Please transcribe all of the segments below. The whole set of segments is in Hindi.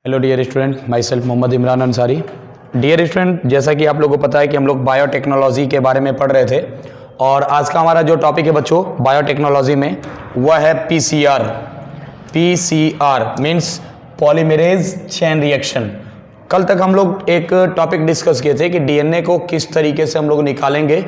Hello dear student, myself Mohammad Imran Ansari. Dear student, जैसा कि आप लोगों को पता है कि हम लोग बायोटेक्नोलॉजी के बारे में पढ़ रहे थे और आज का हमारा जो टॉपिक है बच्चों बायोटेक्नोलॉजी में वह है PCR. PCR means polymerase chain reaction. कल तक हम लोग एक टॉपिक डिस्कस किए थे कि डीएनए को किस तरीके से हम लोग निकालेंगे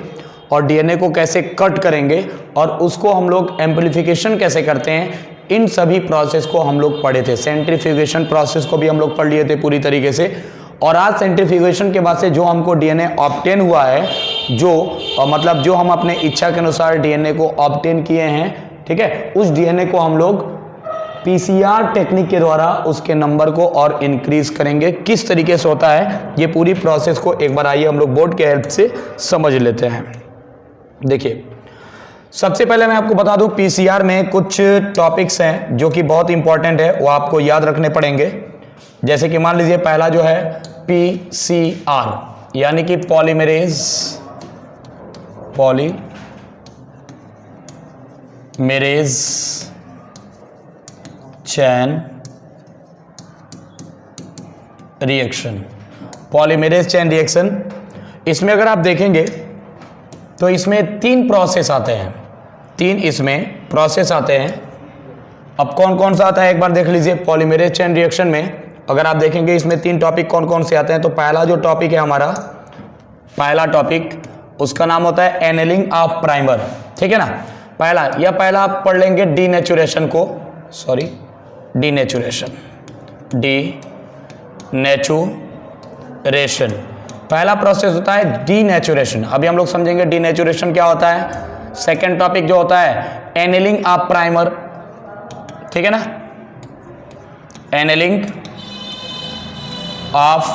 और डीएनए को कैसे कट करेंगे और उसको हम लोग एम्प्लीफिकेशन कैसे करते हैं। इन सभी प्रोसेस को हम लोग पढ़े थे। सेंट्रीफ्यूगेशन प्रोसेस को भी हम लोग पढ़ लिए थे पूरी तरीके से। और आज सेंट्रीफ्यूगेशन के बाद से जो हमको डीएनए ऑब्टेन हुआ है, जो हम अपने इच्छा के अनुसार डीएनए को ऑब्टेन किए हैं, ठीक है, उस डीएनए को हम लोग पीसीआर टेक्निक के द्वारा उसके नंबर को और इंक्रीज करेंगे। किस तरीके से होता है ये पूरी प्रोसेस को एक बार आइए हम लोग बोर्ड के हेल्प से समझ लेते हैं। देखिए, सबसे पहले मैं आपको बता दूं पीसीआर में कुछ टॉपिक्स हैं जो कि बहुत इंपॉर्टेंट है, वो आपको याद रखने पड़ेंगे। जैसे कि मान लीजिए पहला जो है पीसीआर यानी कि polymerase chain reaction. Polymerase chain reaction, इसमें अगर आप देखेंगे तो इसमें तीन प्रोसेस आते हैं। तीन इसमें प्रोसेस आते हैं। अब कौन कौन सा आता है एक बार देख लीजिए। पॉलीमरेज चेन रिएक्शन में अगर आप देखेंगे इसमें तीन टॉपिक कौन कौन से आते हैं। तो पहला जो टॉपिक है हमारा, पहला टॉपिक उसका नाम होता है एनेलिंग ऑफ प्राइमर, ठीक है ना। पहला आप पढ़ लेंगे डीनेचुरेशन को, सॉरी डीनेचुरेशन। पहला प्रोसेस होता है डीनेचुरेशन। अभी हम लोग समझेंगे डीनेचुरेशन क्या होता है। सेकेंड टॉपिक जो होता है एनेलिंग ऑफ प्राइमर, ठीक है ना, एनेलिंग ऑफ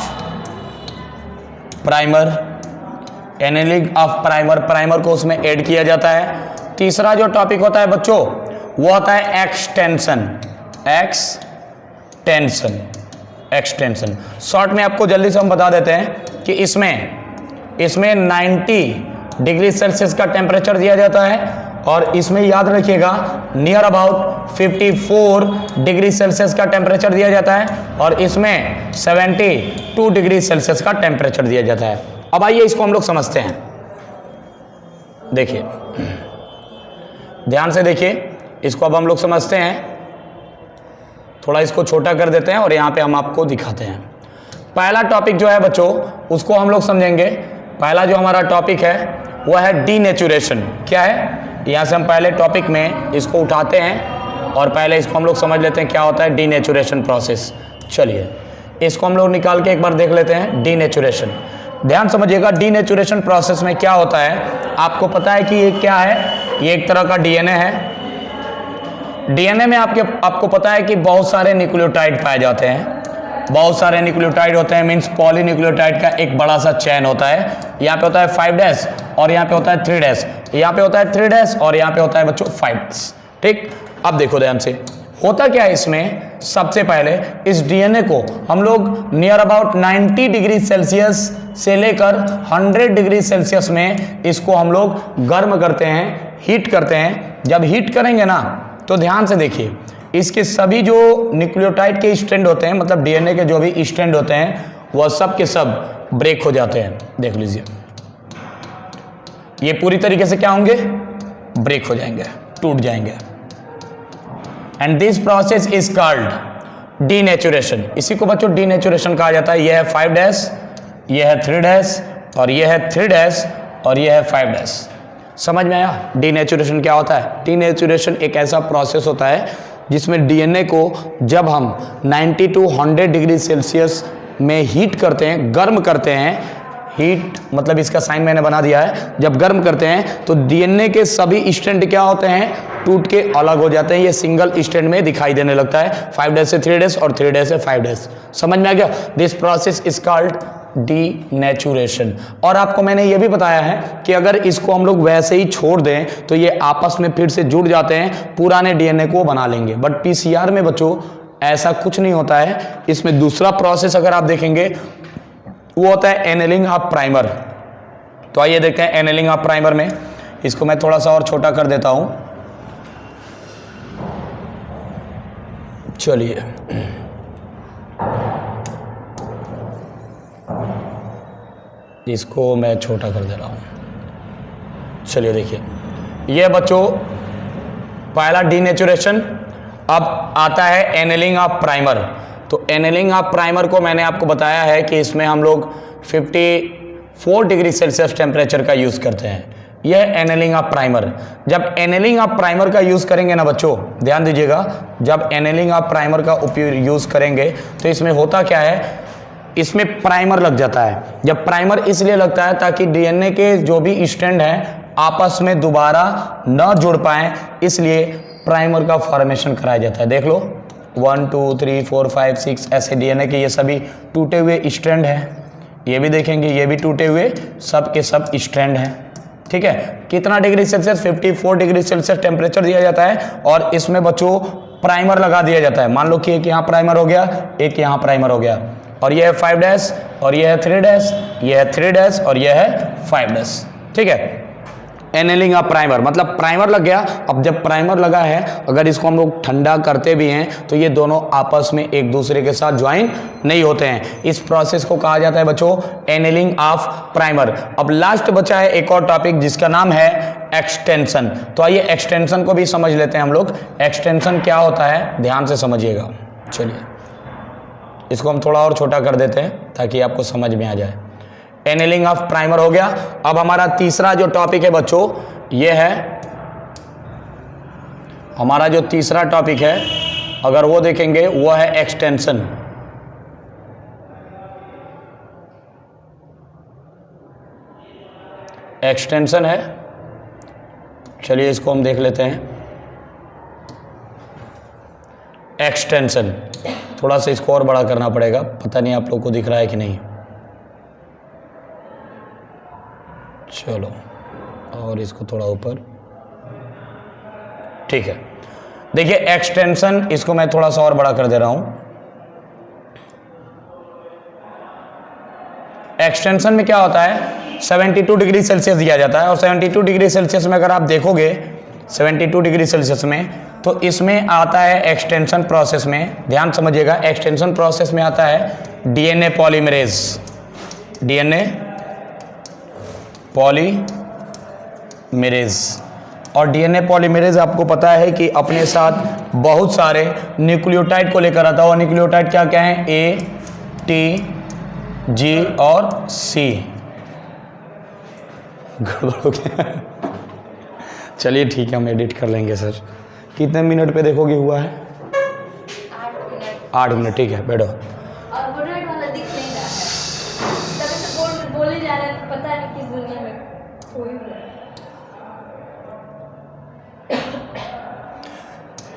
प्राइमर को उसमें ऐड किया जाता है। तीसरा जो टॉपिक होता है बच्चों वो होता है एक्सटेंशन। शॉर्ट में आपको जल्दी से हम बता देते हैं कि इसमें 90 डिग्री सेल्सियस का टेम्परेचर दिया जाता है और इसमें याद रखिएगा नियर अबाउट 54 डिग्री सेल्सियस का टेम्परेचर दिया जाता है और इसमें 72 डिग्री सेल्सियस का टेम्परेचर दिया जाता है। अब आइए इसको हम लोग समझते हैं। देखिए, ध्यान से देखिए, इसको अब हम लोग समझते हैं। थोड़ा इसको छोटा कर देते हैं और यहाँ पे हम आपको दिखाते हैं। पहला टॉपिक जो है बच्चों उसको हम लोग समझेंगे। पहला जो हमारा टॉपिक है वो है डीनेचुरेशन। क्या है, यहाँ से हम पहले टॉपिक में इसको उठाते हैं और पहले इसको हम लोग समझ लेते हैं क्या होता है डीनेचुरेशन प्रोसेस। चलिए इसको हम लोग निकाल के एक बार देख लेते हैं। डीनेचुरेशन, ध्यान समझिएगा। डीनेचुरेशन प्रोसेस में क्या होता है, आपको पता है कि ये क्या है, ये एक तरह का डीएनए है। डीएनए में आपको पता है कि बहुत सारे न्यूक्लियोटाइड पाए जाते हैं। बहुत सारे न्यूक्लियोटाइड होते हैं, मीन्स पॉलीन्यूक्लियोटाइड का एक बड़ा सा चेन होता है। यहाँ पे होता है 5' और यहाँ पे होता है 3'। यहाँ पे होता है 3' और यहाँ पे होता है बच्चों 5'। ठीक, अब देखो ध्यान से होता क्या है इसमें। सबसे पहले इस डीएनए को हम लोग नियर अबाउट 90 डिग्री सेल्सियस से लेकर 100 डिग्री सेल्सियस में इसको हम लोग गर्म करते हैं, हीट करते हैं। जब हीट करेंगे ना तो ध्यान से देखिए, इसके सभी जो न्यूक्लियोटाइड के स्ट्रैंड होते हैं, मतलब डीएनए के जो भी स्ट्रैंड होते हैं, वह सब के सब ब्रेक हो जाते हैं। देख लीजिए, ये पूरी तरीके से क्या होंगे, ब्रेक हो जाएंगे, टूट जाएंगे। And this process is called denaturation. इसी को बच्चों डीनेचुरेशन कहा जाता है। यह है 5', यह है 3' और यह है 3' और यह है 5'। समझ में आया डीनेचुरेशन क्या होता है। डीनेचुरेशन एक ऐसा प्रोसेस होता है जिसमें डीएनए को जब हम 90 to 100 डिग्री सेल्सियस में हीट करते हैं, गर्म करते हैं, हीट मतलब इसका साइन मैंने बना दिया है, जब गर्म करते हैं तो डीएनए के सभी स्ट्रैंड क्या होते हैं, टूट के अलग हो जाते हैं। ये सिंगल स्ट्रैंड में दिखाई देने लगता है, 5' से 3' और 3' से 5'। समझ में आ गया। This process is called denaturation. और आपको मैंने ये भी बताया है कि अगर इसको हम लोग वैसे ही छोड़ दें तो ये आपस में फिर से जुड़ जाते हैं, पुराने डीएनए को बना लेंगे। बट पीसीआर में बच्चों ऐसा कुछ नहीं होता है। इसमें दूसरा प्रोसेस अगर आप देखेंगे वो होता है एनेलिंग ऑफ प्राइमर। तो आइए देखते हैं एनेलिंग ऑफ प्राइमर में। इसको मैं थोड़ा सा और छोटा कर देता हूं। चलिए इसको मैं छोटा कर दे रहा हूँ। चलिए देखिए, ये बच्चों पहला डीनेचुरेशन। अब आता है एनेलिंग ऑफ प्राइमर। तो एनेलिंग ऑफ प्राइमर को मैंने आपको बताया है कि इसमें हम लोग 54 डिग्री सेल्सियस टेम्परेचर का यूज़ करते हैं। यह एनेलिंग ऑफ प्राइमर। जब एनेलिंग ऑफ प्राइमर का यूज़ करेंगे ना बच्चों, ध्यान दीजिएगा, जब एनेलिंग ऑफ प्राइमर का उपयोग यूज़ करेंगे तो इसमें होता क्या है, इसमें प्राइमर लग जाता है। जब प्राइमर इसलिए लगता है ताकि डीएनए के जो भी स्ट्रैंड हैं आपस में दोबारा न जुड़ पाएँ, इसलिए प्राइमर का फॉर्मेशन कराया जाता है। देख लो 1 2 3 4 5 6 ऐसे डीएनए के ये सभी टूटे हुए स्ट्रैंड हैं। ये भी देखेंगे, ये भी टूटे हुए सब के सब स्ट्रैंड हैं। ठीक है, कितना degree Celsius, 54 degree Celsius temperature दिया जाता है और इसमें बच्चों प्राइमर लगा दिया जाता है। मान लो कि एक यहाँ प्राइमर हो गया, एक यहाँ प्राइमर हो गया, और यह है 5 डैश और यह है 3 डैश, यह है 3 डैश और यह है 5 डैश। ठीक है, एनेलिंग ऑफ प्राइमर मतलब प्राइमर लग गया। अब जब प्राइमर लगा है, अगर इसको हम लोग ठंडा करते भी हैं तो ये दोनों आपस में एक दूसरे के साथ ज्वाइन नहीं होते हैं। इस प्रोसेस को कहा जाता है बच्चों एनेलिंग ऑफ प्राइमर। अब लास्ट बचा है एक और टॉपिक जिसका नाम है एक्सटेंशन। तो आइए एक्सटेंशन को भी समझ लेते हैं हम लोग। एक्सटेंशन क्या होता है, ध्यान से समझिएगा। चलिए इसको हम थोड़ा और छोटा कर देते हैं ताकि आपको समझ में आ जाए। एनेलिंग ऑफ प्राइमर हो गया। अब हमारा तीसरा जो टॉपिक है बच्चों, ये है हमारा जो तीसरा टॉपिक है, अगर वो देखेंगे वो है एक्सटेंशन। एक्सटेंशन है, चलिए इसको हम देख लेते हैं। एक्सटेंशन थोड़ा सा इसको और बड़ा करना पड़ेगा, पता नहीं आप लोग को दिख रहा है कि नहीं। चलो और इसको थोड़ा ऊपर, ठीक है। देखिए एक्सटेंशन, इसको मैं थोड़ा सा और बड़ा कर दे रहा हूं। एक्सटेंशन में क्या होता है, 72 डिग्री सेल्सियस दिया जाता है और 72 डिग्री सेल्सियस में अगर आप देखोगे 72 डिग्री सेल्सियस में, तो इसमें आता है एक्सटेंशन प्रोसेस में, ध्यान समझिएगा, एक्सटेंशन प्रोसेस में आता है डीएनए पॉलीमरेज। डीएनए पॉलीमरेज, और डीएनए पॉलीमरेज आपको पता है कि अपने साथ बहुत सारे न्यूक्लियोटाइड को लेकर आता है। और न्यूक्लियोटाइड क्या क्या है, ए, टी, जी और सी। गड़बड़ हो गया, चलिए ठीक है हम एडिट कर लेंगे सर। कितने मिनट पे देखोगे हुआ है? 8 मिनट, ठीक है बैठो।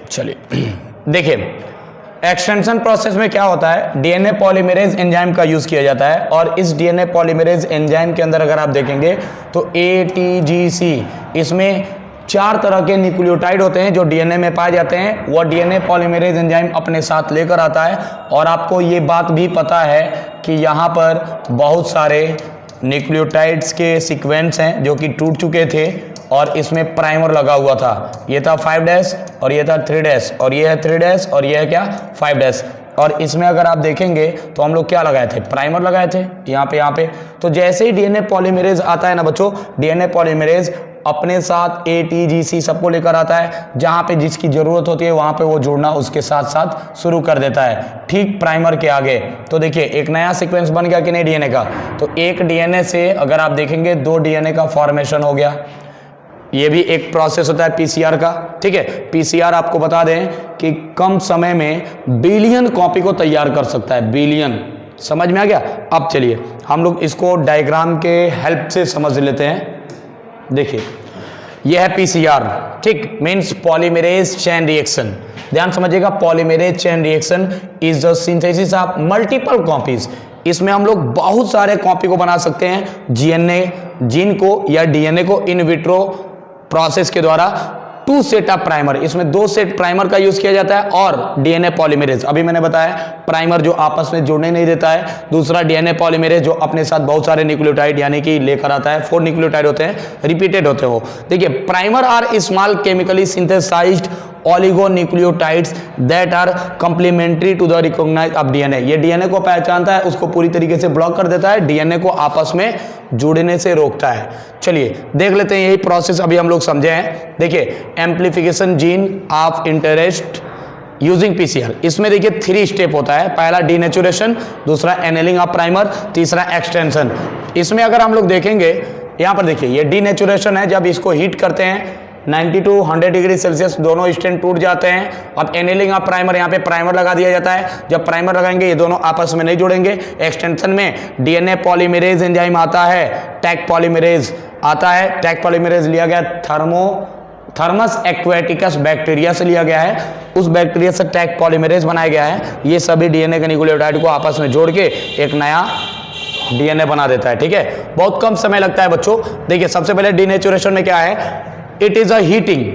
चलिए देखिए एक्सटेंशन प्रोसेस में क्या होता है, डीएनए पॉलीमरेज एंजाइम का यूज किया जाता है। और इस डीएनए पॉलीमरेज एंजाइम के अंदर अगर आप देखेंगे तो ATGC, इसमें 4 तरह के न्यूक्लियोटाइड होते हैं जो डीएनए में पाए जाते हैं। वह डीएनए पॉलीमरेज एंजाइम अपने साथ लेकर आता है। और आपको ये बात भी पता है कि यहाँ पर बहुत सारे न्यूक्लियोटाइड्स के सीक्वेंस हैं जो कि टूट चुके थे और इसमें प्राइमर लगा हुआ था। ये था 5 डैश और ये था 3 डैश और ये है 3 डैश और ये है क्या 5 डैश। और इसमें अगर आप देखेंगे तो हम लोग क्या लगाए थे, प्राइमर लगाए थे यहाँ पे। तो जैसे ही डीएनए पॉलीमरेज आता है ना बच्चों, डीएनए पॉलीमरेज अपने साथ ATGC सबको लेकर आता है। जहाँ पे जिसकी ज़रूरत होती है वहाँ पे वो जुड़ना उसके साथ साथ शुरू कर देता है, ठीक प्राइमर के आगे। तो देखिए एक नया सीक्वेंस बन गया कि नहीं डीएनए का। तो एक डीएनए से अगर आप देखेंगे 2 डीएनए का फॉर्मेशन हो गया। ये भी एक प्रोसेस होता है PCR का, ठीक है। PCR आपको बता दें कि कम समय में बिलियन कॉपी को तैयार कर सकता है, बिलियन। समझ में आ गया? अब चलिए हम लोग इसको डायग्राम के हेल्प से समझ लेते हैं। देखिए यह है PCR, ठीक, मीन्स पॉलीमरेज चेन रिएक्शन। ध्यान समझिएगा, polymerase chain reaction is the synthesis of multiple copies. इसमें हम लोग बहुत सारे कॉपी को बना सकते हैं, जीन को या डीएनए को इन विट्रो प्रोसेस के द्वारा। 2 सेट ऑफ प्राइमर, इसमें 2 सेट प्राइमर का यूज किया जाता है। और डीएनए पॉलीमरेज, अभी मैंने बताया प्राइमर जो आपस में जुड़ने नहीं देता है। दूसरा डीएनए पॉलीमरेज जो अपने साथ बहुत सारे न्यूक्लियोटाइड यानी कि लेकर आता है। 4 न्यूक्लियोटाइड होते हैं, रिपीटेड होते हैं वो। देखिए primer are small chemically synthesised oligonucleotides that are complementary to the recognised of DNA. ये डीएनए को पहचानता है, उसको पूरी तरीके से ब्लॉक कर देता है, डीएनए को आपस में जुड़ने से रोकता है। चलिए देख लेते हैं यही प्रोसेस अभी हम लोग समझे हैं। देखिए amplification gene of interest using PCR, इसमें देखिए 3 स्टेप होता है। पहला डीनेचुरेशन, दूसरा एनेलिंग ऑफ प्राइमर, तीसरा एक्सटेंशन। इसमें अगर हम लोग देखेंगे यहाँ पर देखिए ये डीनेचुरेशन है, जब इसको हीट करते हैं 90 to 100 डिग्री सेल्सियस दोनों स्ट्रैंड टूट जाते हैं। अब एनेलिंग ऑफ प्राइमर, यहाँ पे प्राइमर लगा दिया जाता है। जब प्राइमर लगाएंगे ये दोनों आपस में नहीं जुड़ेंगे। एक्सटेंशन में डीएनए पॉलीमरेज एंजाइम आता है, टैग पॉलीमरेज आता है। टैग पॉलीमरेज लिया गया थर्मस एक्वेटिकस बैक्टीरिया से लिया गया है, उस बैक्टीरिया से टैग पॉलीमरेज बनाया गया है। ये सभी डीएनए के न्यूक्लियोटाइड को आपस में जोड़ के एक नया डीएनए बना देता है। ठीक है, बहुत कम समय लगता है बच्चों। देखिए सबसे पहले डीनेचुरेशन में क्या है, it is a heating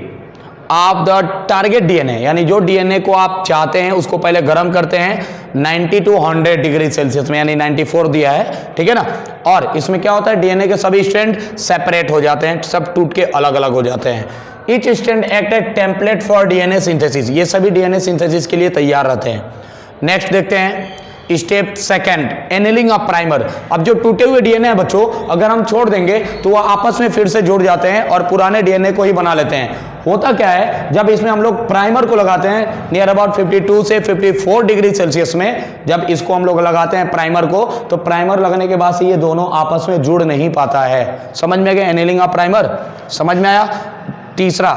of the target DNA, यानी जो डीएनए को आप चाहते हैं उसको पहले गर्म करते हैं 90 to 100 डिग्री सेल्सियस में, यानी 94 दिया है। ठीक है ना, और इसमें क्या होता है डीएनए के सभी स्ट्रैंड सेपरेट हो जाते हैं, सब टूट के अलग अलग हो जाते हैं। Each strand act as template for DNA synthesis, ये सभी डीएनए सिंथेसिस के लिए तैयार रहते हैं। नेक्स्ट देखते हैं step second, annealing of primer. अब जो टूटे हुए डीएनए है बच्चों, अगर हम छोड़ देंगे तो वह आपस में फिर से जुड़ जाते हैं और पुराने डीएनए को ही बना लेते हैं। होता क्या है, जब इसमें हम लोग प्राइमर को लगाते हैं नियर अबाउट 52 से 54 डिग्री सेल्सियस में, जब इसको हम लोग लगाते हैं प्राइमर को, तो प्राइमर लगने के बाद से ये दोनों आपस में जुड़ नहीं पाता है। समझ में गया एनेलिंग ऑफ प्राइमर, समझ में आया। तीसरा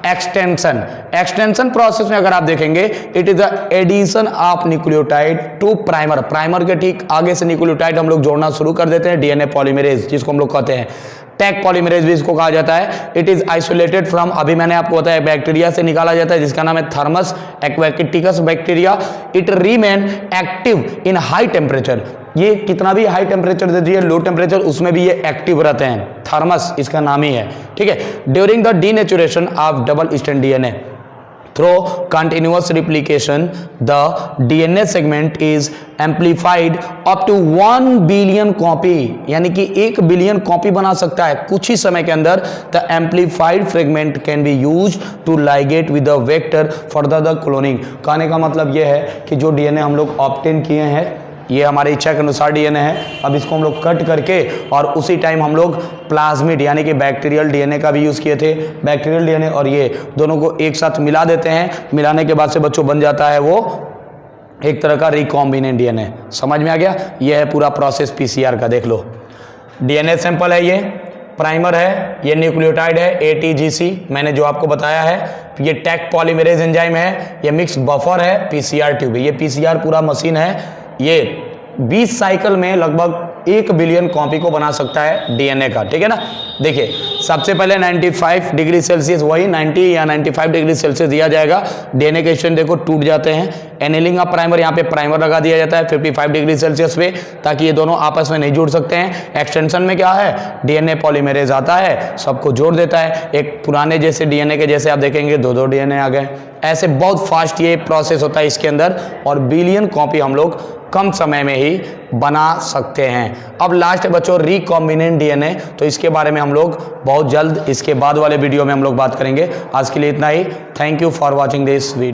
एक्सटेंशन। एक्सटेंशन प्रोसेस में अगर आप देखेंगे, it is the addition of nucleotide to primer. Primer के ठीक आगे से न्यूक्लियोटाइड हम लोग जोड़ना शुरू कर देते हैं, डीएनए पॉलीमरेज जिसको हम लोग कहते हैं। टैग पॉलीमरेज भी इसको कहा जाता है। इट इज आइसोलेटेड फ्रॉम, अभी मैंने आपको बताया बैक्टीरिया से निकाला जाता है जिसका नाम है Thermus aquaticus bacteria. It remain active in high temperature, ये कितना भी हाई टेम्परेचर दे दिए, लो टेम्परेचर, उसमें भी ये एक्टिव रहते हैं। थर्मस इसका नाम ही है। ठीक है, during the denaturation of double strand DNA through continuous replication the DNA segment is amplified up to 1 billion copy, यानी कि 1 बिलियन कॉपी बना सकता है कुछ ही समय के अंदर। The amplified fragment can be use to ligate with the vector for the cloning. कहने का मतलब यह है कि जो डीएनए हम लोग ऑब्टेन किए हैं, ये हमारी इच्छा के अनुसार डीएनए है, अब इसको हम लोग कट करके और उसी टाइम हम लोग प्लाज्मिड यानी कि बैक्टीरियल डीएनए का भी यूज़ किए थे। बैक्टीरियल डीएनए और ये दोनों को एक साथ मिला देते हैं, मिलाने के बाद से बच्चों बन जाता है वो एक तरह का रिकॉम्बिनेंट डीएनए। समझ में आ गया, ये है पूरा प्रोसेस पीसीआर का। देख लो, डीएनए सैंपल है, ये प्राइमर है, ये न्यूक्लियोटाइड है ATGC मैंने जो आपको बताया है, ये टैग पॉलीमरेज एंजाइम है, ये मिक्स बफर है, पीसीआर ट्यूब है। ये पीसीआर पूरा मशीन है, ये 20 साइकिल में लगभग 1 बिलियन कॉपी को बना सकता है डीएनए का। ठीक है ना, देखिए सबसे पहले 95 डिग्री सेल्सियस, वही 90 या 95 डिग्री सेल्सियस दिया जाएगा। डीएनए के स्ट्रैंड देखो टूट जाते हैं। एनेलिंग ऑफ प्राइमर, यहाँ पे प्राइमर लगा दिया जाता है 55 डिग्री सेल्सियस पे, ताकि ये दोनों आपस में नहीं जुड़ सकते हैं। एक्सटेंशन में क्या है, डीएनए पॉलीमरेज आता है, सबको जोड़ देता है। एक पुराने जैसे डीएनए के जैसे आप देखेंगे 2-2 डीएनए आ गए। ऐसे बहुत फास्ट ये प्रोसेस होता है इसके अंदर, और बिलियन कॉपी हम लोग कम समय में ही बना सकते हैं। अब लास्ट बच्चों रिकॉम्बिनेंट डीएनए, तो इसके बारे में हम लोग बहुत जल्द इसके बाद वाले वीडियो में हम लोग बात करेंगे। आज के लिए इतना ही। Thank you for watching this video.